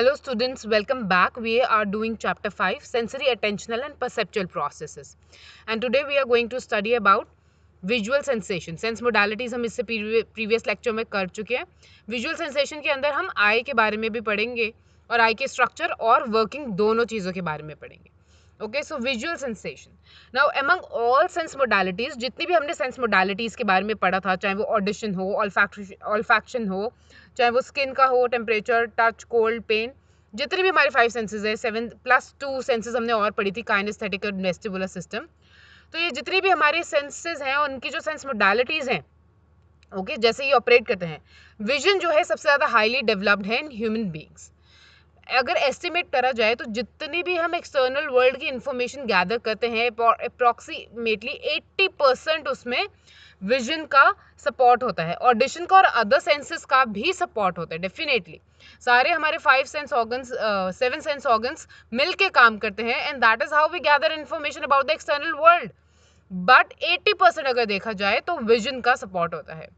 Hello students, welcome back. We are doing chapter 5, sensory, attentional and perceptual processes. And today we are going to study about visual sensation. Sense modalities हम इससे previous lecture में कर चुके हैं. Visual sensation के अंदर हम eye के बारे में भी पढ़ेंगे और eye के structure और working दोनों चीज़ों के बारे में पढ़ेंगे. Okay, so visual sensation. Now among all sense modalities, जितनी भी हमने sense modalities के बारे में पढ़ा था, चाहे वो audition हो, olfaction हो, चाहे वो स्किन का हो, टेम्परेचर, टच, कोल्ड, पेन, जितनी भी हमारे 5 सेंसेस है, 7+2 सेंसेस हमने और पढ़ी थी, काइनेस्थेटिक और वेस्टिबुलर सिस्टम. तो ये जितनी भी हमारे सेंसेस हैं उनकी जो सेंस मोडालिटीज हैं, ओके, जैसे ये ऑपरेट करते हैं. विजन जो है सबसे ज़्यादा हाईली डेवलप्ड है इन ह्यूमन बींग्स. अगर एस्टिमेट करा जाए तो जितनी भी हम एक्सटर्नल वर्ल्ड की इंफॉर्मेशन गैदर करते हैं, अप्रॉक्सीमेटली 80% उसमें विजन का सपोर्ट होता है. ऑडिशन का और अदर सेंसेस का भी सपोर्ट होता है. डेफिनेटली सारे हमारे 5 सेंस ऑर्गन्स 7 सेंस ऑर्गन्स मिलके काम करते हैं and that is how we gather information about the external world. But 80% अगर देखा जाए तो विजन का सपोर्ट होता है.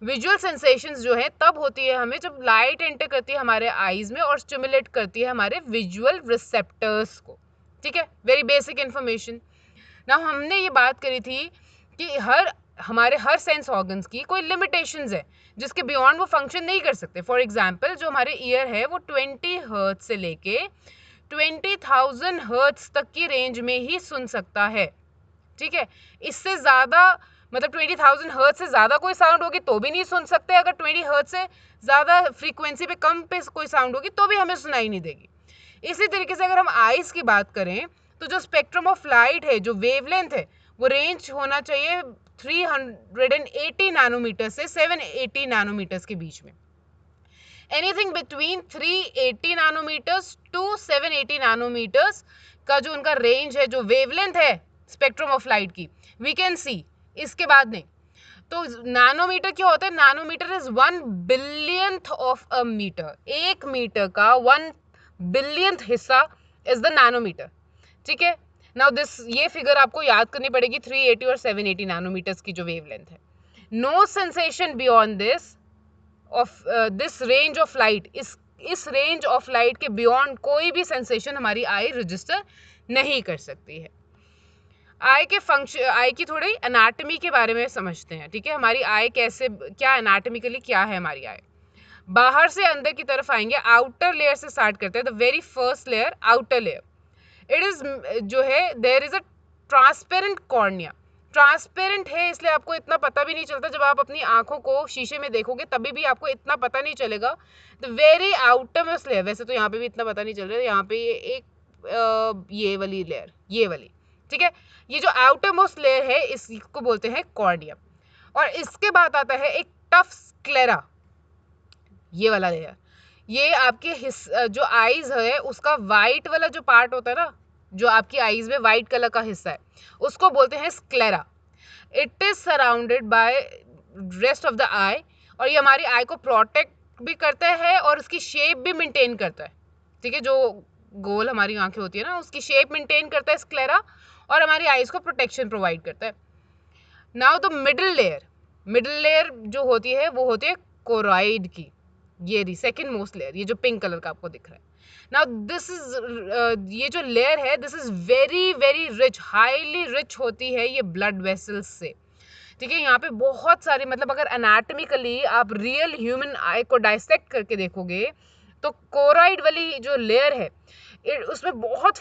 विजुअल सेंसेशंस जो है तब होती है हमें जब लाइट एंटर करती है हमारे आईज में और स्टिमुलेट करती है हमारे विजुअल रिसेप्टर्स को. ठीक है, वेरी बेसिक इंफॉर्मेशन. ना हमने ये बात करी थी कि हमारे हर सेंस ऑर्गन्स की कोई लिमिटेशंस है जिसके बियॉन्ड वो फंक्शन नहीं कर सकते. फॉर एग्जांपल जो हमारे ईयर है वो 20 हर्ट्ज से लेके 20,000 हर्ट्ज तक की रेंज में ही सुन सकता है. ठीक है, इससे ज़्यादा मतलब 20,000 हर्ट्ज से ज़्यादा कोई साउंड होगी तो भी नहीं सुन सकते. अगर 20 हर्ट्ज से ज़्यादा फ्रीक्वेंसी पे कम पे कोई साउंड होगी तो भी हमें सुनाई नहीं देगी. इसी तरीके से अगर हम आइज़ की बात करें तो जो स्पेक्ट्रम ऑफ लाइट है, जो वेवलेंथ है, वो रेंज होना चाहिए 380 नैनोमीटर से 780 नैनोमीटर्स के बीच में. Anything between 380 nanometres to 780 nanometres का जो उनका रेंज है, जो वेवलेंथ है स्पेक्ट्रम ऑफ लाइट की, वी कैन सी. इसके बाद नहीं. तो नैनोमीटर क्या होता है? Nanometre is 1 billionth of a metre. 1 metre का 1 बिलियंथ हिस्सा इज द नैनोमीटर. ठीक है, नाउ ये फिगर आपको याद करनी पड़ेगी. 380 और 780 नैनोमीटर्स की जो वेवलेंथ है. No sensation beyond this of this range of light. इस रेंज ऑफ लाइट के बियॉन्ड कोई भी सेंसेशन हमारी आई रजिस्टर नहीं कर सकती है. आई के फंक्शन, आई की थोड़ी एनाटॉमी के बारे में समझते हैं. ठीक है, हमारी आई कैसे, क्या एनाटॉमिकली क्या है हमारी आई. बाहर से अंदर की तरफ आएंगे, आउटर लेयर से स्टार्ट करते हैं. The very first layer, outer layer, it is जो है there is a transparent cornea. Transparent है इसलिए आपको इतना पता भी नहीं चलता. जब आप अपनी आंखों को शीशे में देखोगे तभी भी आपको इतना पता नहीं चलेगा. The very outer most layer, वैसे तो यहाँ पे भी इतना पता नहीं चल रहा है, यहाँ पे ये वाली लेयर, ये वाली. ठीक है, ये जो आउटर मोस्ट लेयर है इसको बोलते हैं कॉर्निया. और इसके बाद आता है एक टफ स्क्लेरा, ये वाला लेयर. ये आपके जो आईज है उसका वाइट वाला जो पार्ट होता है ना, जो आपकी आईज में वाइट कलर का हिस्सा है, उसको बोलते हैं sclera. It is surrounded by rest of the eye. और ये हमारी आई को प्रोटेक्ट भी करता है और उसकी शेप भी मेंटेन करता है. ठीक है, जो गोल हमारी आंखें होती है ना, उसकी शेप मेंटेन करता है स्क्लेरा और हमारी आईज को प्रोटेक्शन प्रोवाइड करता है. नाउ द मिडिल लेयर जो होती है वो होती है कोरॉइड की. ये रही सेकेंड मोस्ट लेयर, ये जो पिंक कलर का आपको दिख रहा है. नाउ दिस इज ये जो लेयर है, this is very very rich, highly rich होती है ये ब्लड वेसल्स से. ठीक है, यहाँ पे बहुत सारे, मतलब अगर एनाटॉमिकली आप रियल ह्यूमन आई को डाइसेक्ट करके देखोगे तो कोरॉइड वाली जो लेयर है उसमें बहुत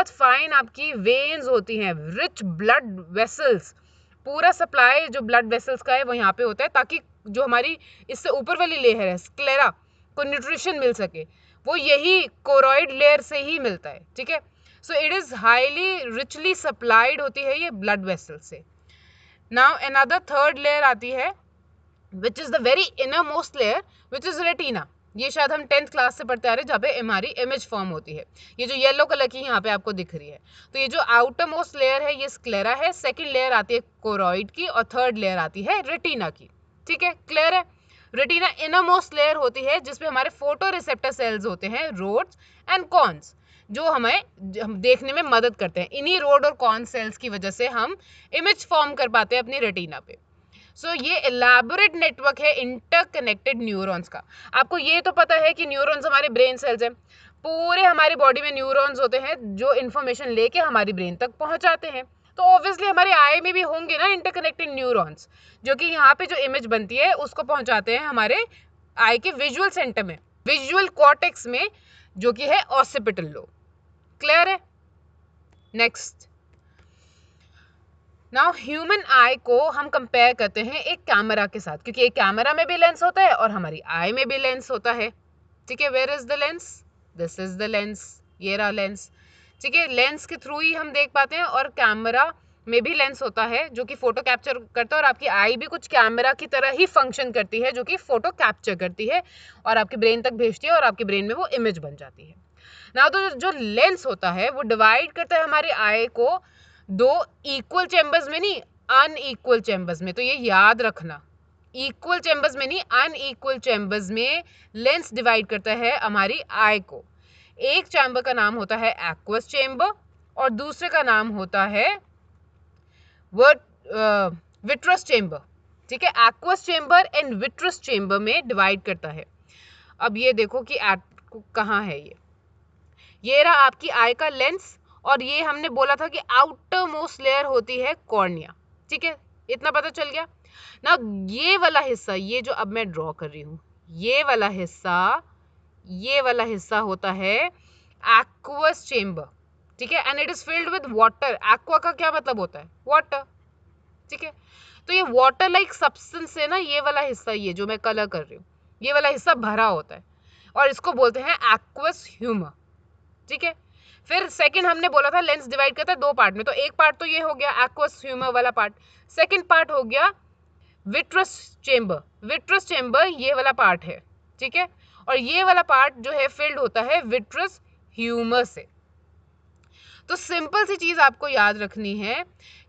फाइन आपकी वेन्स होती हैं, रिच ब्लड वेसल्स. पूरा सप्लाई जो ब्लड वेसल्स का है वो यहाँ पे होता है ताकि जो हमारी इससे ऊपर वाली लेयर है स्क्लेरा को न्यूट्रिशन मिल सके, वो यही कोरॉइड लेयर से ही मिलता है. ठीक है, so it is highly richly supplied होती है ये ब्लड वेसल से. नाउ अनदर थर्ड लेयर आती है which is the very inner most layer, which is retina. ये शायद हम 10th क्लास से पढ़ते आ रहे हैं, जहाँ पे हमारी इमेज फॉर्म होती है. ये जो येलो कलर की यहाँ पे आपको दिख रही है, तो ये जो आउटर मोस्ट लेयर है ये स्क्लेरा है. सेकंड लेयर आती है कोरॉइड की और थर्ड लेयर आती है रेटिना की. ठीक है, क्लियर है. रेटिना इनर मोस्ट लेयर होती है जिसपे हमारे फोटो रिसेप्टर सेल्स होते हैं, रोड्स एंड कॉन्स, जो हमें देखने में मदद करते हैं. इन्हीं रोड और कॉन सेल्स की वजह से हम इमेज फॉर्म कर पाते हैं अपनी रेटिना पे. सो ये एलैबोरेट नेटवर्क है इंटरकनेक्टेड न्यूरॉन्स का। आपको ये तो पता है कि न्यूरॉन्स हमारे ब्रेन सेल्स हैं, पूरे हमारी बॉडी में न्यूरॉन्स होते हैं जो इन्फॉर्मेशन लेके हमारी ब्रेन तक पहुंचाते हैं। तो ऑब्वियसली हमारे आई में भी होंगे ना इंटरकनेक्टेड न्यूरॉन्स, जो कि यहाँ पे जो इमेज बनती है उसको पहुंचाते हैं हमारे आई के विजुअल सेंटर में, विजुअल कॉर्टेक्स में, जो कि है ऑसिपिटल लोब। क्लियर है? नेक्स्ट, नाउ ह्यूमन आई को हम कंपेयर करते हैं एक कैमरा के साथ, क्योंकि एक कैमरा में भी लेंस होता है और हमारी आई में भी लेंस होता है। ठीक है, where is the lens? This is the lens, ये रहा लेंस। ठीक है, लेंस के थ्रू ही हम देख पाते हैं, और कैमरा में भी लेंस होता है जो कि फोटो कैप्चर करता है, और आपकी आई भी कुछ कैमरा की तरह ही फंक्शन करती है जो कि फोटो कैप्चर करती है और आपके ब्रेन तक भेजती है और आपके ब्रेन में वो इमेज बन जाती है ना। तो जो लेंस होता है वो डिवाइड करता है हमारी आई को दो इक्वल चैम्बर्स में, नहीं अनइक्वल चैम्बर्स में। तो ये याद रखना, इक्वल चैम्बर्स में नहीं अनइक्वल चैम्बर्स में लेंस डिवाइड करता है हमारी आई को। एक चैम्बर का नाम होता है एक्वस चैम्बर और दूसरे का नाम होता है विट्रस चैम्बर। ठीक है, aqueous chamber and vitreous chamber में डिवाइड करता है। अब ये देखो कि कहाँ है ये रहा आपकी आई का लेंस, और ये हमने बोला था कि आउटर मोस्ट लेयर होती है कॉर्निया। ठीक है, इतना पता चल गया ना। ये वाला हिस्सा, ये जो अब मैं ड्रॉ कर रही हूँ, ये वाला हिस्सा होता है एक्वस चेम्बर। ठीक है, and it is filled with water. Aqua का क्या मतलब होता है? वाटर। ठीक है, तो ये वाटर लाइक सब्सटेंस से ना ये वाला हिस्सा, ये जो मैं कलर कर रही हूँ, ये वाला हिस्सा भरा होता है और इसको बोलते हैं एक्वस ह्यूमर। ठीक है, फिर सेकंड हमने बोला था लेंस डिवाइड करता है दो पार्ट में, तो एक पार्ट तो ये हो गया एक्वस ह्यूमर वाला पार्ट, सेकंड पार्ट हो गया विट्रस चेम्बर। विट्रस चेम्बर ये वाला पार्ट है। ठीक है, और ये वाला पार्ट जो है फिल्ड होता है विट्रस ह्यूमर से। तो सिंपल सी चीज आपको याद रखनी है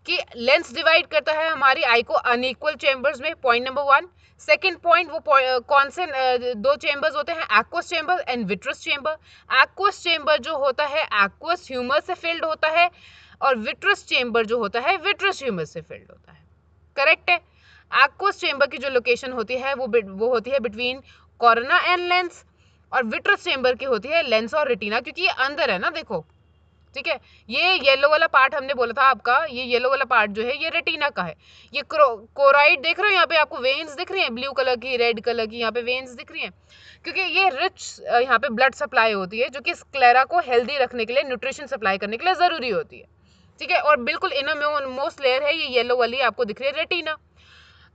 कि लेंस डिवाइड करता है हमारी आई को अनइक्वल चेम्बर्स में, पॉइंट नंबर 1। सेकेंड पॉइंट, वो कौन से दो चेम्बर्स होते हैं? Aqueous chamber and vitreous chamber. Aqueous chamber जो होता है एक्वस ह्यूमर से फिल्ड होता है, और विट्रस चेम्बर जो होता है विट्रस ह्यूमर से फिल्ड होता है। करेक्ट है? एक्वस चेम्बर की जो लोकेशन होती है वो होती है बिटवीन कॉर्ना एंड लेंस, और विट्रस चेम्बर की होती है लेंस और रेटिना, क्योंकि ये अंदर है ना, देखो। ठीक है, ये येलो वाला पार्ट हमने बोला था आपका, ये येलो वाला पार्ट जो है ये रेटिना का है। ये कोराइड देख रहे हो, यहाँ पे आपको वेन्स दिख रही हैं, ब्लू कलर की, रेड कलर की यहाँ पे वेन्स दिख रही हैं, क्योंकि ये रिच यहाँ पे ब्लड सप्लाई होती है जो कि स्क्लेरा को हेल्दी रखने के लिए, न्यूट्रिशन सप्लाई करने के लिए जरूरी होती है। ठीक है, और बिल्कुल इनर मोस्ट लेयर है ये येलो वाली आपको दिख रही है, रेटिना।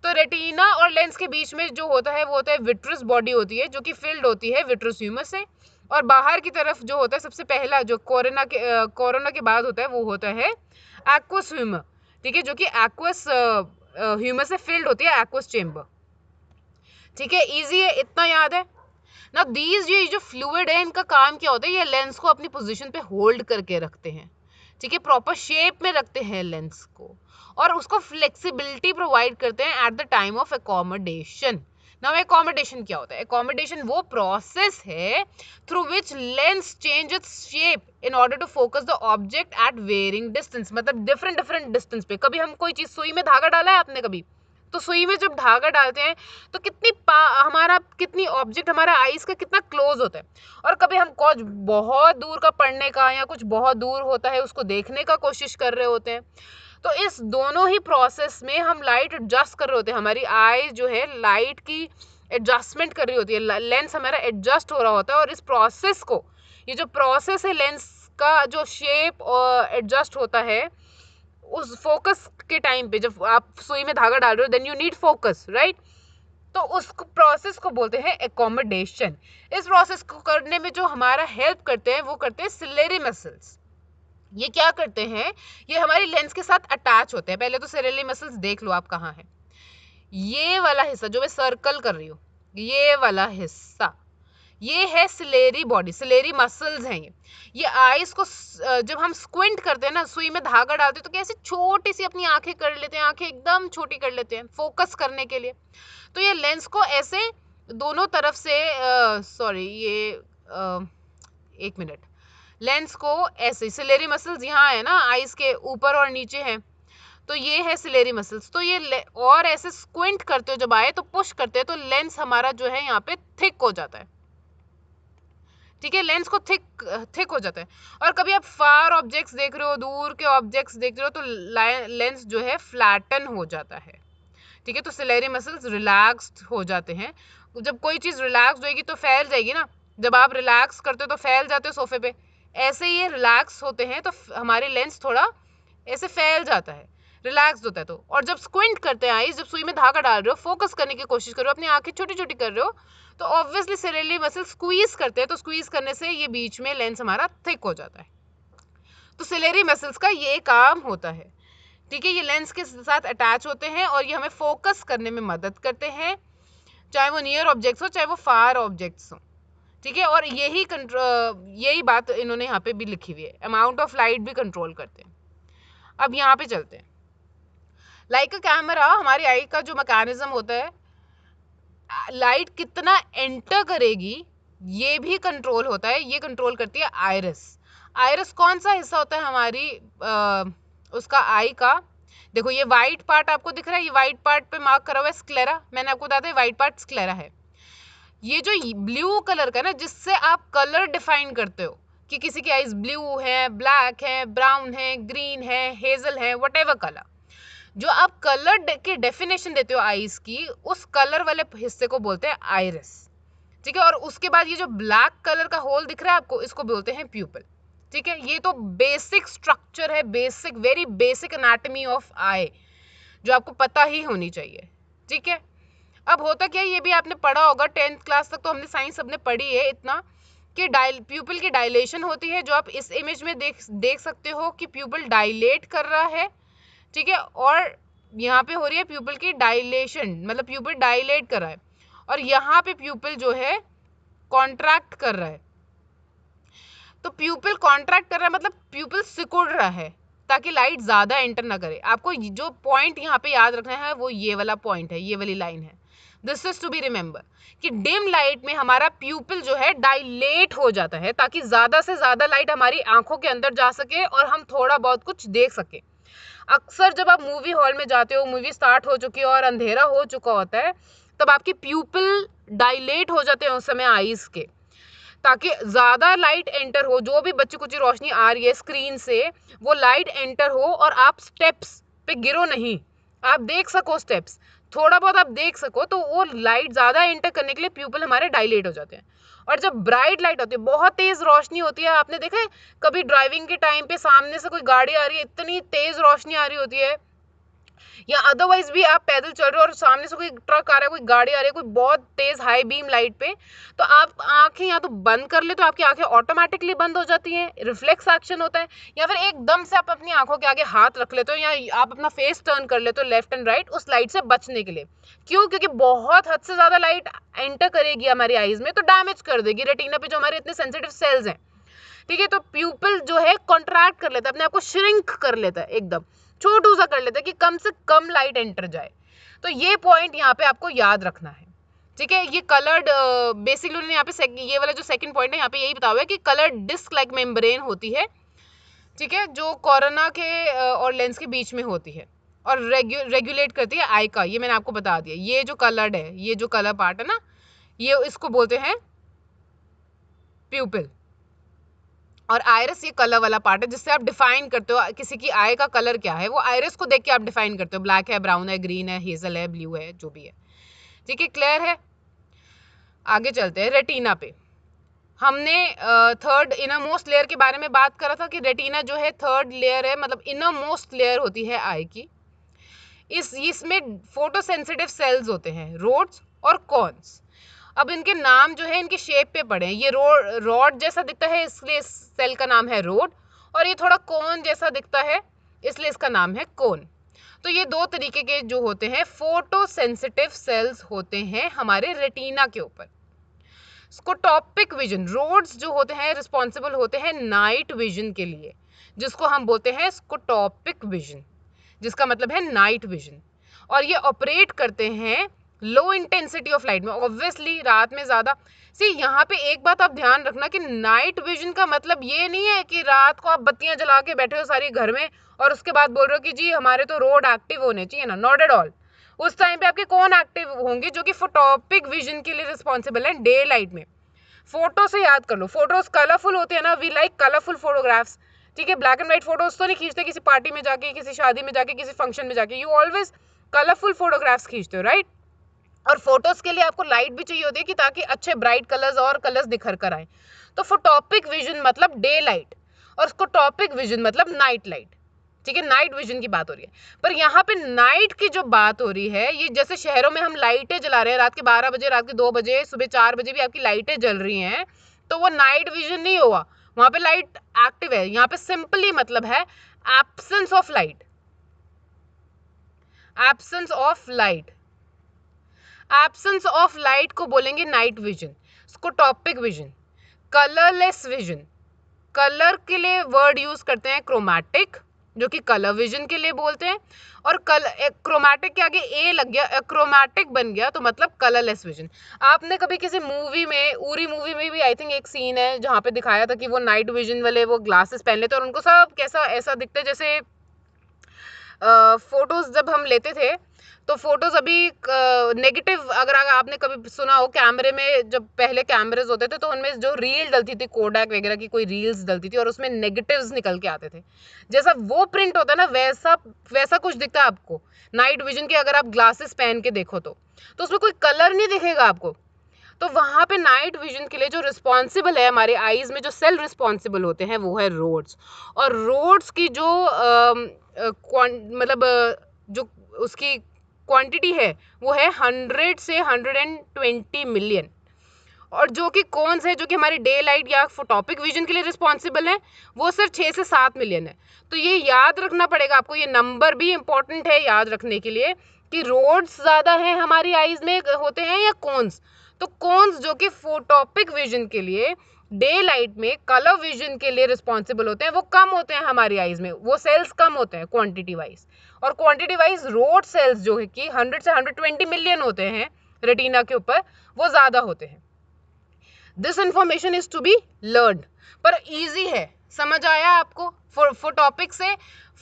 तो रेटिना और लेंस के बीच में जो होता है वो होता है विट्रस बॉडी होती है जो कि फिल्ड होती है विट्रस ह्यूमर से, और बाहर की तरफ जो होता है सबसे पहला जो कोरोना के बाद होता है वो होता है एक्वस ह्यूमर। ठीक है, जो कि एक्वस ह्यूमर से फिल्ड होती है, एक्वस चेम्बर। ठीक है, इजी है, इतना याद है ना। दीज ये जो फ्लूइड है इनका काम क्या होता है? ये लेंस को अपनी पोजीशन पे होल्ड करके रखते हैं। ठीक है, प्रॉपर शेप में रखते हैं लेंस को, और उसको फ्लेक्सिबिलिटी प्रोवाइड करते हैं at the time of accommodation. Now accommodation क्या होता है? एकोमोडेशन वो प्रोसेस है through which lens change its shape in order to focus the object at varying distance. मतलब डिफरेंट डिस्टेंस पे। कभी हम कोई चीज, सुई में धागा डाला है आपने कभी? तो सुई में जब धागा डालते हैं तो कितनी ऑब्जेक्ट हमारा आईज का कितना क्लोज होता है, और कभी हम कुछ बहुत दूर का पढ़ने का या कुछ बहुत दूर होता है उसको देखने का कोशिश कर रहे होते हैं। तो इस दोनों ही प्रोसेस में हम लाइट एडजस्ट कर रहे होते हैं, हमारी आई जो है लाइट की एडजस्टमेंट कर रही होती है, लेंस हमारा एडजस्ट हो रहा होता है, और इस प्रोसेस को, ये जो प्रोसेस है लेंस का जो शेप एडजस्ट होता है उस फोकस के टाइम पे, जब आप सुई में धागा डाल रहे हो then you need focus, right? तो उस प्रोसेस को बोलते हैं एकोमोडेशन। इस प्रोसेस को करने में जो हमारा हेल्प करते हैं वो करते हैं सिलेरी मसल्स। ये क्या करते हैं? ये हमारी लेंस के साथ अटैच होते हैं। पहले तो सिलेरी मसल्स देख लो आप कहाँ है। ये वाला हिस्सा जो मैं सर्कल कर रही हूँ, ये वाला हिस्सा, ये है सिलेरी बॉडी, सिलेरी मसल्स हैं ये आईज को जब हम स्क्विंट करते हैं ना, सुई में धागा डालते हैं तो कैसे छोटी सी अपनी आंखें कर लेते हैं, आंखें एकदम छोटी कर लेते हैं फोकस करने के लिए। तो ये लेंस को ऐसे दोनों तरफ से एक मिनट, लेंस को ऐसे सिलेरी मसल्स यहाँ है ना आईज के ऊपर और नीचे हैं, तो ये है सिलेरी मसल्स। तो ये और ऐसे स्क्विंट करते हो जब आए तो पुश करते हैं तो लेंस हमारा जो है यहाँ पे थिक हो जाता है, ठीक है, लेंस को थिक हो जाता है। और कभी आप फार ऑब्जेक्ट्स देख रहे हो, दूर के ऑब्जेक्ट्स देख रहे हो, तो लेंस जो है फ्लैटन हो जाता है, ठीक है। तो सिलेरी मसल्स रिलैक्स्ड हो जाते हैं। जब कोई चीज रिलैक्स होगी तो फैल जाएगी ना, जब आप रिलैक्स करते हो तो फैल जाते हो सोफे पे, ऐसे ये रिलैक्स होते हैं तो हमारे लेंस थोड़ा ऐसे फैल जाता है, रिलैक्स होता है। तो और जब स्क्विंट करते हैं आईज, जब सुई में धागा डाल रहे हो, फोकस करने की कोशिश कर रहे हो, अपनी आंखें छोटी छोटी कर रहे हो, तो ऑब्वियसली सिलेरी मसल स्क्वीज करते हैं, तो स्क्वीज करने से ये बीच में लेंस हमारा थिक हो जाता है। तो सिलेरी मसल्स का ये काम होता है, ठीक है। ये लेंस के साथ अटैच होते हैं और ये हमें फोकस करने में मदद करते हैं, चाहे वो नियर ऑब्जेक्ट्स हो चाहे वो फार ऑब्जेक्ट्स हो, ठीक है। और यही बात इन्होंने यहाँ पे भी लिखी हुई है, अमाउंट ऑफ लाइट भी कंट्रोल करते हैं। अब यहाँ पे चलते हैं, लाइक अ कैमरा, हमारी आई का जो मैकेनिज्म होता है, लाइट कितना एंटर करेगी ये भी कंट्रोल होता है, ये कंट्रोल करती है आयरिस। आयरिस कौन सा हिस्सा होता है हमारी उसका आई का, देखो ये व्हाइट पार्ट आपको दिख रहा है, ये व्हाइट पार्ट पे मार्क करा हुआ है स्क्लेरा, मैंने आपको बताया था व्हाइट पार्ट स्क्लेरा है। ये जो ब्लू कलर का ना, जिससे आप कलर डिफाइन करते हो कि किसी की आईज ब्लू है, ब्लैक है, ब्राउन है, ग्रीन है, हेजल है, वटेवर कलर, जो आप कलर की डेफिनेशन देते हो आईज की, उस कलर वाले हिस्से को बोलते हैं आइरिस, ठीक है। और उसके बाद ये जो ब्लैक कलर का होल दिख रहा है आपको, इसको बोलते हैं प्यूपिल, ठीक है। ये तो बेसिक स्ट्रक्चर है, basic very basic anatomy of eye, जो आपको पता ही होनी चाहिए, ठीक है। अब होता क्या है, ये भी आपने पढ़ा होगा, 10th क्लास तक तो हमने साइंस सबने पढ़ी है इतना, कि प्यूपिल की डायलेशन होती है, जो आप इस इमेज में देख सकते हो कि प्यूपिल डायलेट कर रहा है, ठीक है। और यहाँ पे हो रही है प्यूपिल की डायलेशन, मतलब प्यूपिल डायलेट कर रहा है, और यहाँ पे प्यूपिल जो है कॉन्ट्रैक्ट कर रहा है। तो प्यूपिल कॉन्ट्रैक्ट कर रहा है मतलब प्यूपिल सिकुड़ रहा है, ताकि लाइट ज्यादा एंटर ना करे। आपको जो पॉइंट यहाँ पे याद रखना है वो ये वाला पॉइंट है, ये वाली लाइन है, this is to be remember, कि डिम लाइट में हमारा प्यूपिल जो है डायलेट हो जाता है, ताकि ज्यादा से ज्यादा लाइट हमारी आंखों के अंदर जा सके और हम थोड़ा बहुत कुछ देख सके। अक्सर जब आप मूवी हॉल में जाते हो, मूवी स्टार्ट हो चुकी है और अंधेरा हो चुका होता है, तब आपकी प्यूपिल डायलेट हो जाते हैं उस समय आईज के, ताकि ज्यादा लाइट एंटर हो, जो भी बच्ची कुछ रोशनी आ रही है स्क्रीन से, वो लाइट एंटर हो और आप स्टेप्स पे गिरो नहीं, आप देख सको स्टेप्स, थोड़ा बहुत आप देख सको, तो वो लाइट ज्यादा एंटर करने के लिए प्यूपिल हमारे डायलेट हो जाते हैं। और जब ब्राइट लाइट होती है, बहुत तेज रोशनी होती है, आपने देखा है कभी ड्राइविंग के टाइम पे सामने से कोई गाड़ी आ रही है, इतनी तेज रोशनी आ रही होती है, या अदरवाइज भी आप पैदल चल रहे हो और सामने से कोई ट्रक आ रहा है, कोई गाड़ी आ रही है, कोई बहुत तेज हाई बीम लाइट पे, तो आप आंखें या तो बंद कर ले, तो आपकी आंखें ऑटोमेटिकली बंद हो जाती हैं, रिफ्लेक्स एक्शन होता है, या फिर एकदम से आप अपनी आंखों के आगे हाथ रख लेते हो, या आप अपना फेस टर्न कर लेते हो लेफ्ट एंड राइट उस लाइट से बचने के लिए। क्यों? क्योंकि बहुत हद से ज्यादा लाइट एंटर करेगी हमारी आईज में, तो डैमेज कर देगी रेटिना पे जो हमारे इतने सेंसिटिव सेल्स हैं, ठीक है। तो प्यूपिल जो है कॉन्ट्रैक्ट कर लेता है, अपने आप को श्रिंक कर लेता है, एकदम छोटू सा कर लेता है कि कम से कम लाइट एंटर जाए। तो ये पॉइंट यहाँ पे आपको याद रखना है, ठीक है। ये कलर्ड बेसिकली यहाँ पे ये वाला जो सेकंड पॉइंट है, यहाँ पे यही बताया हुआ है कि कलर्ड डिस्क लाइक मेम्ब्रेन होती है, ठीक है, जो कोरोना के और लेंस के बीच में होती है और रेगुलेट करती है आई का। ये मैंने आपको बता दिया, ये जो कलर्ड है, ये जो कलर पार्ट है ना, ये इसको बोलते हैं प्यूपिल, और आयरिस ये कलर वाला पार्ट है जिससे आप डिफाइन करते हो किसी की आई का कलर क्या है, वो आयरिस को देख के आप डिफाइन करते हो, ब्लैक है, ब्राउन है, ग्रीन है, हेजल है, ब्लू है, जो भी है, ठीक है। क्लियर है? आगे चलते हैं रेटिना पे। हमने थर्ड इनर मोस्ट लेयर के बारे में बात करा था कि रेटिना जो है थर्ड लेयर है, मतलब इनर मोस्ट लेयर होती है आई की। इसमें फोटोसेंसिटिव सेल्स होते हैं, रोड्स और कॉन्स। अब इनके नाम जो है इनके शेप पे पड़े हैं, ये रॉड जैसा दिखता है इसलिए इस सेल का नाम है रोड, और ये थोड़ा कोन जैसा दिखता है इसलिए इसका नाम है कोन। तो ये दो तरीके के जो होते हैं फोटोसेंसिटिव सेल्स होते हैं हमारे रेटिना के ऊपर। स्कोटॉपिक विजन, रोड्स जो होते हैं रिस्पॉन्सिबल होते हैं नाइट विजन के लिए, जिसको हम बोलते हैं स्कोटॉपिक विजन, जिसका मतलब है नाइट विजन, और ये ऑपरेट करते हैं लो इंटेंसिटी ऑफ लाइट में, ऑब्वियसली रात में ज्यादा। सी यहाँ पे एक बात आप ध्यान रखना कि नाइट विजन का मतलब ये नहीं है कि रात को आप बत्तियां जला के बैठे हो सारी घर में और उसके बाद बोल रहे हो कि जी हमारे तो रोड एक्टिव होने चाहिए ना, नॉट एट ऑल। उस टाइम पे आपके कौन एक्टिव होंगे? जो कि फोटोपिक विजन के लिए रिस्पॉन्सिबल है डे लाइट में। फोटो से याद कर लो, फोटोज कलरफुल होते हैं ना, वी लाइक कलरफुल फोटोग्राफ्स, ठीक है। ब्लैक एंड व्हाइट फोटोज तो नहीं खींचते किसी पार्टी में जाके, किसी शादी में जाके, किसी फंक्शन में जाके, यू ऑलवेज कलरफुल फोटोग्राफ्स खींचते हो, राइट। और फोटोज के लिए आपको लाइट भी चाहिए होती है कि ताकि अच्छे ब्राइट कलर्स और कलर्स निखर कर आए। तो फोटोपिक विजन मतलब डे लाइट और स्कोटोपिक विजन मतलब नाइट लाइट, ठीक है। नाइट विजन की बात हो रही है, पर यहाँ पे नाइट की जो बात हो रही है, ये जैसे शहरों में हम लाइटें जला रहे हैं रात के 12 बजे, रात के 2 बजे, सुबह 4 बजे भी आपकी लाइटें जल रही हैं, तो वो नाइट विजन नहीं हुआ, वहां पे लाइट एक्टिव है। यहाँ पे सिंपली मतलब है absence of light, absence of light. Absence of light को बोलेंगे night vision. Scotopic vision, colourless vision, colour के लिए वर्ड यूज करते हैं क्रोमैटिक, जो कि कलर विजन के लिए बोलते हैं। और क्रोमैटिक के आगे ए लग गया, क्रोमैटिक बन गया, तो मतलब कलरलेस विजन। आपने कभी किसी मूवी में, उरी मूवी में भी आई थिंक एक सीन है जहाँ पे दिखाया था कि वो नाइट विजन वाले वो ग्लासेस पहन लेते और उनको सब कैसा ऐसा दिखता है जैसे फोटोज जब हम लेते थे तो फोटोज अभी नेगेटिव, अगर आपने कभी सुना हो कैमरे में, जब पहले कैमरेज होते थे तो उनमें जो रील डलती थी, कोडैक वगैरह की कोई रील्स डलती थी और उसमें नेगेटिव्स निकल के आते थे, जैसा वो प्रिंट होता है ना, वैसा वैसा कुछ दिखता है आपको नाइट विजन के। अगर आप ग्लासेस पहन के देखो तो उसमें कोई कलर नहीं दिखेगा आपको। तो वहां पे नाइट विजन के लिए जो रिस्पॉन्सिबल है हमारे आईज में, जो सेल रिस्पॉन्सिबल होते हैं, वो है रोड्स। और रोड्स की जो मतलब जो उसकी क्वांटिटी है वो है 100 से 120 मिलियन। और जो कि कौन से, जो कि हमारी डे लाइट या फोटोपिक विजन के लिए रिस्पॉन्सिबल है, वो सिर्फ 6 से 7 मिलियन है। तो ये याद रखना पड़ेगा आपको, ये नंबर भी इंपॉर्टेंट है याद रखने के लिए कि रोड्स ज्यादा है हमारी आईज में होते हैं या कोन्स। तो कोन्स जो कि फोटोपिक विजन के लिए, डे लाइट में कलर विजन के लिए रिस्पॉन्सिबल होते हैं, वो कम होते हैं हमारी आईज में, वो सेल्स कम होते हैं क्वांटिटी वाइज। और क्वांटिटी वाइज रोड सेल्स जो है कि 100 से 120 मिलियन होते हैं रेटिना के ऊपर, वो ज्यादा होते हैं। This information is to be learn, पर इजी है, समझ आया आपको। फोटोपिक से,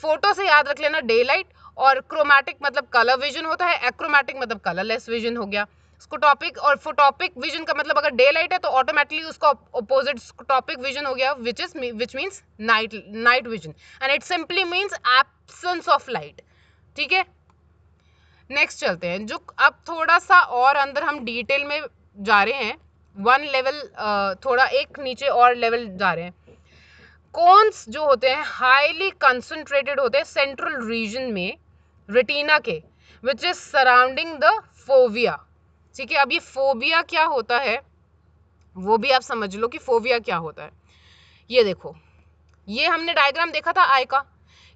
फोटो से याद रख लेना डे लाइट, और क्रोमैटिक मतलब कलर विजन होता है, एक्रोमैटिक मतलब कलरलेस विजन हो गया। स्कोटोपिक और फोटोपिक विजन का मतलब अगर डे लाइट है तो ऑटोमेटिकली उसका ऑपोजिट स्कोटोपिक विजन हो गया, which means night vision, and it simply means absence of light, ठीक है। नेक्स्ट चलते हैं, जो अब थोड़ा सा और अंदर हम डिटेल में जा रहे हैं, वन लेवल थोड़ा एक नीचे और लेवल जा रहे हैं। कोन्स जो होते हैं हाईली कंसंट्रेटेड होते हैं सेंट्रल रीजन में रेटिना के, which is surrounding the fovea, ठीक है। अब ये फोविया क्या होता है वो भी आप समझ लो कि फोविया क्या होता है। ये देखो, ये हमने डायग्राम देखा था आई का,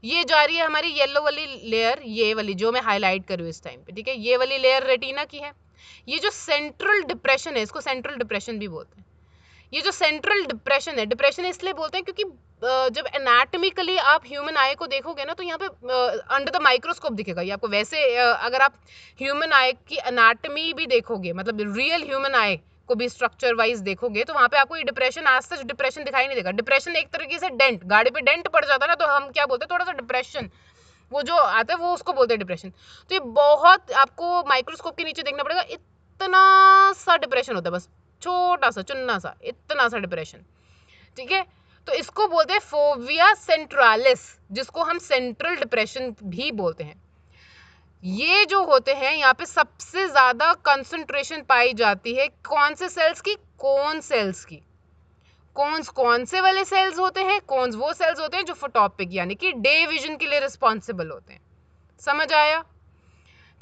ये जा रही है हमारी येलो वाली लेयर, ये वाली जो मैं हाईलाइट कर रही हूँ इस टाइम पे, ठीक है। ये वाली लेयर रेटिना की है। ये जो सेंट्रल डिप्रेशन है, इसको सेंट्रल डिप्रेशन भी बोलते हैं। ये जो सेंट्रल डिप्रेशन है, डिप्रेशन इसलिए बोलते हैं क्योंकि जब एनाटॉमिकली आप ह्यूमन आई को देखोगे ना तो यहाँ पे अंडर द माइक्रोस्कोप दिखेगा ये आपको। वैसे अगर आप ह्यूमन आई की एनाटॉमी भी देखोगे, मतलब रियल ह्यूमन आई को भी स्ट्रक्चर वाइज देखोगे, तो वहां पे आपको ये डिप्रेशन, आज सच डिप्रेशन दिखाई नहीं देगा। डिप्रेशन एक तरीके से डेंट, गाड़ी पे डेंट पड़ जाता है ना तो हम क्या बोलते हैं, थोड़ा सा डिप्रेशन वो जो आता है वो उसको बोलते हैं डिप्रेशन। तो ये बहुत आपको माइक्रोस्कोप के नीचे देखना पड़ेगा, इतना सा डिप्रेशन होता है, बस छोटा सा चुन्ना सा इतना सा डिप्रेशन, ठीक है। तो इसको बोलते हैं फोविया सेंट्रालिस, जिसको हम सेंट्रल डिप्रेशन भी बोलते हैं। ये जो होते हैं यहाँ पे सबसे ज्यादा कंसंट्रेशन पाई जाती है कौन से सेल्स की, कोन सेल्स की। कोन्स कौन से वाले सेल्स होते हैं, कोन्स वो सेल्स होते हैं जो फोटोपिक यानी कि डे विजन के लिए रिस्पॉन्सिबल होते हैं। समझ आया,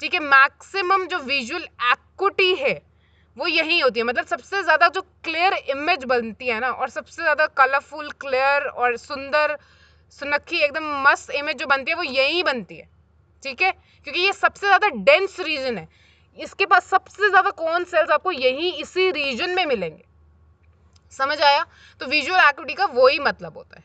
ठीक है। मैक्सिमम जो विजुअल एक्यूटी है वो यही होती है, मतलब सबसे ज्यादा जो क्लियर इमेज बनती है ना, और सबसे ज्यादा कलरफुल, क्लियर और सुंदर सुनक्खी एकदम मस्त इमेज जो बनती है वो यही बनती है, ठीक है। क्योंकि ये सबसे ज्यादा डेंस रीजन है, इसके पास सबसे ज्यादा कौन सेल्स आपको यही इसी रीजन में मिलेंगे। समझ आया, तो विजुअल एक्यूटी का वही मतलब होता है।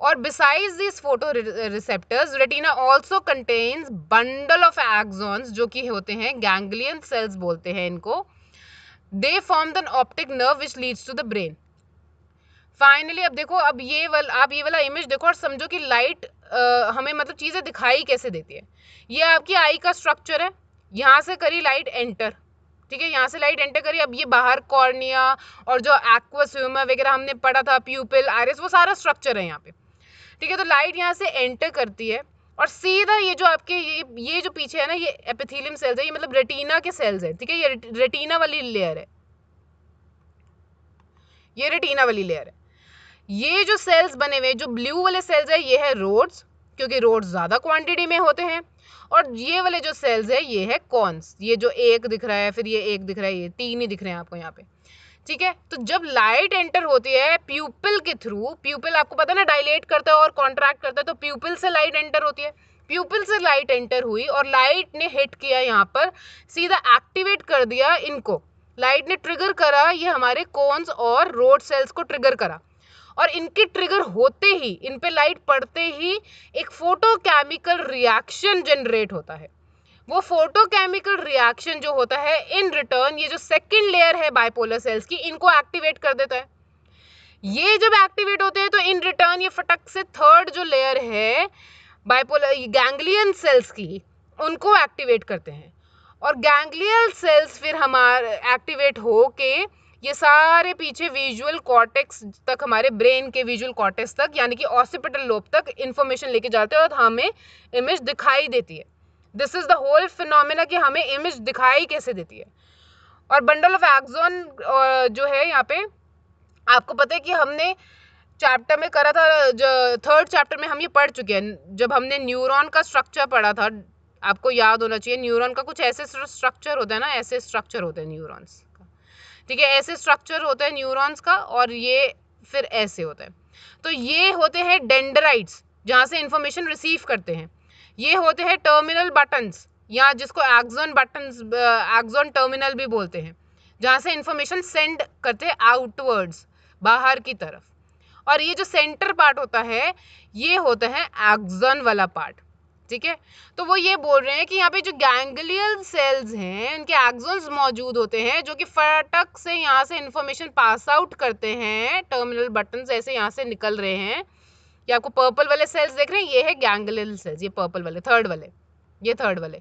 और besides these photoreceptors, retina also contains bundle of axons जो कि होते हैं ganglion cells बोलते हैं इनको. They form the optic nerve which leads to the brain. Finally अब देखो, अब आप ये वाला इमेज देखो और समझो कि लाइट हमें मतलब चीजें दिखाई कैसे देती है. ये आपकी आई का स्ट्रक्चर है, यहाँ से करी लाइट एंटर, ठीक है, यहाँ से लाइट एंटर करी. अब ये बाहर कॉर्निया और जो एक्वस ह्यूमर वगैरह हमने पढ़ा था, प्यूपिल, आइरिस, वो सारा स्ट्रक्चर है यहाँ पे, ठीक है. तो लाइट यहाँ से एंटर करती है और सीधा ये जो आपके ये जो पीछे है ना, ये एपिथेलियम सेल्स है, ये मतलब रेटिना के सेल्स है, ठीक है. ये रेटिना वाली लेयर है, ये रेटिना वाली लेयर है. ये जो सेल्स बने हुए, जो ब्लू वाले सेल्स है, ये है रोड्स, क्योंकि रोड्स ज्यादा क्वांटिटी में होते हैं. और ये वाले जो सेल्स है, ये है कॉन्स. ये जो एक दिख रहा है, फिर ये एक दिख रहा है, ये तीन ही दिख रहे हैं आपको यहाँ पे, ठीक है. तो जब लाइट एंटर होती है प्यूपिल के थ्रू, प्यूपिल आपको पता है ना डायलेट करता है और कॉन्ट्रैक्ट करता है, तो प्यूपिल से लाइट एंटर होती है. प्यूपिल से लाइट एंटर हुई और लाइट ने हिट किया यहाँ पर, सीधा एक्टिवेट कर दिया इनको. लाइट ने ट्रिगर करा ये हमारे कोन्स और रोड सेल्स को ट्रिगर करा, और इनके ट्रिगर होते ही, इन पे लाइट पड़ते ही एक फोटोकेमिकल रिएक्शन जनरेट होता है. वो फोटोकेमिकल रिएक्शन जो होता है, इन रिटर्न ये जो सेकंड लेयर है बाइपोलर सेल्स की, इनको एक्टिवेट कर देता है. ये जब एक्टिवेट होते हैं तो इन रिटर्न ये फटक से थर्ड जो लेयर है बाइपोलर गैंग्लियन सेल्स की, उनको एक्टिवेट करते हैं. और गैंग्लियल सेल्स फिर हमारे एक्टिवेट होके ये सारे पीछे विजुअल कॉर्टेक्स तक, हमारे ब्रेन के विजुअल कॉर्टेक्स तक, यानी कि ऑसिपिटल लोब तक इंफॉर्मेशन लेके जाते हैं और हमें इमेज दिखाई देती है. This is the whole phenomena कि हमें इमेज दिखाई कैसे देती है. और बंडल ऑफ एक्सॉन जो है यहाँ पे, आपको पता है कि हमने चैप्टर में करा था, जो थर्ड चैप्टर में हम ये पढ़ चुके हैं, जब हमने न्यूरॉन का स्ट्रक्चर पढ़ा था. आपको याद होना चाहिए, न्यूरॉन का कुछ ऐसे स्ट्रक्चर होता है ना, ऐसे स्ट्रक्चर होते हैं न्यूरॉन्स का, ठीक है, ऐसे स्ट्रक्चर होता है न्यूरॉन्स का, और ये फिर ऐसे होता है. तो ये होते हैं डेंड्राइट्स, जहाँ से इंफॉर्मेशन रिसीव करते हैं. ये होते हैं टर्मिनल बटन्स, या जिसको एक्सॉन बटन्स, एक्सॉन टर्मिनल भी बोलते हैं, जहाँ से इंफॉर्मेशन सेंड करते हैं आउटवर्ड्स, बाहर की तरफ. और ये जो सेंटर पार्ट होता है, ये होता है एक्सॉन वाला पार्ट, ठीक है. तो वो ये बोल रहे हैं कि यहाँ पे जो गैंग्लियल सेल्स हैं, उनके एक्सॉन्स मौजूद होते हैं, जो कि फटक से यहाँ से इंफॉर्मेशन पास आउट करते हैं. टर्मिनल बटन्स ऐसे यहाँ से निकल रहे हैं. ये आपको पर्पल वाले सेल्स देख रहे हैं, ये है गैंग्लियल सेल्स, ये पर्पल वाले, थर्ड वाले, ये थर्ड वाले.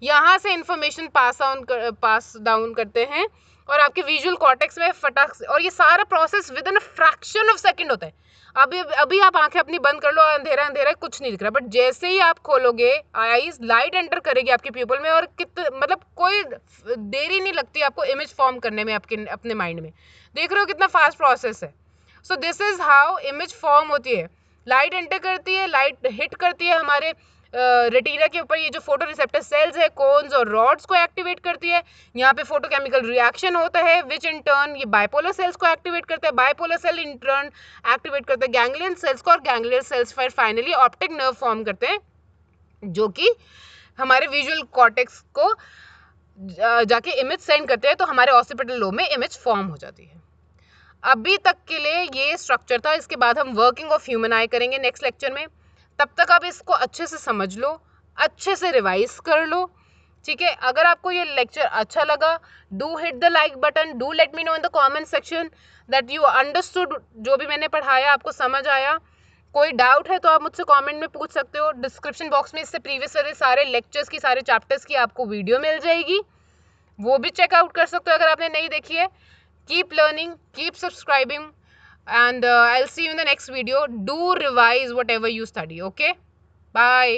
यहाँ से इंफॉर्मेशन पास डाउन करते हैं और आपके विजुअल कॉर्टेक्स में फटक से, और ये सारा process with in a fraction of second होता है. अभी आप आंखें अपनी बंद कर लो, अंधेरा अंधेरा कुछ नहीं दिख रहा, बट जैसे ही आप खोलोगे आईज, लाइट एंटर करेगी आपके प्यूपल में, और मतलब कोई देरी नहीं लगती आपको इमेज फॉर्म करने में आपके अपने माइंड में. देख रहे हो कितना फास्ट प्रोसेस है. So this is how image form होती है. लाइट एंटर करती है, लाइट हिट करती है हमारे रेटिना के ऊपर, ये जो फोटो रिसेप्टर सेल्स है, कोन्स और रॉड्स को एक्टिवेट करती है. यहाँ पे फोटोकेमिकल रिएक्शन होता है, विच इन टर्न ये बाइपोलर सेल्स को एक्टिवेट करता है. Bipolar cell in turn activate करते हैं गैंग्लियन सेल्स को, और गैंग्लियन सेल्स फिर फाइनली ऑप्टिक नर्व फॉर्म करते हैं, जो कि हमारे विजुअल कॉर्टेक्स को जाके इमेज सेंड करते हैं. तो हमारे ऑसिपिटल लोब में इमेज फॉर्म हो जाती है. अभी तक के लिए ये स्ट्रक्चर था. इसके बाद हम वर्किंग ऑफ ह्यूमन आई करेंगे नेक्स्ट लेक्चर में. तब तक आप इसको अच्छे से समझ लो, अच्छे से रिवाइज कर लो, ठीक है. अगर आपको ये लेक्चर अच्छा लगा, do hit the like button, do let me know in the comment section that you understood, जो भी मैंने पढ़ाया आपको समझ आया. कोई डाउट है तो आप मुझसे कमेंट में पूछ सकते हो. डिस्क्रिप्शन बॉक्स में इससे प्रीवियस वाले सारे लेक्चर्स की, सारे चैप्टर्स की आपको वीडियो मिल जाएगी, वो भी चेकआउट कर सकते हो अगर आपने नहीं देखी है. Keep learning, keep subscribing, and I'll see you in the next video. Do revise whatever you study. Okay, bye.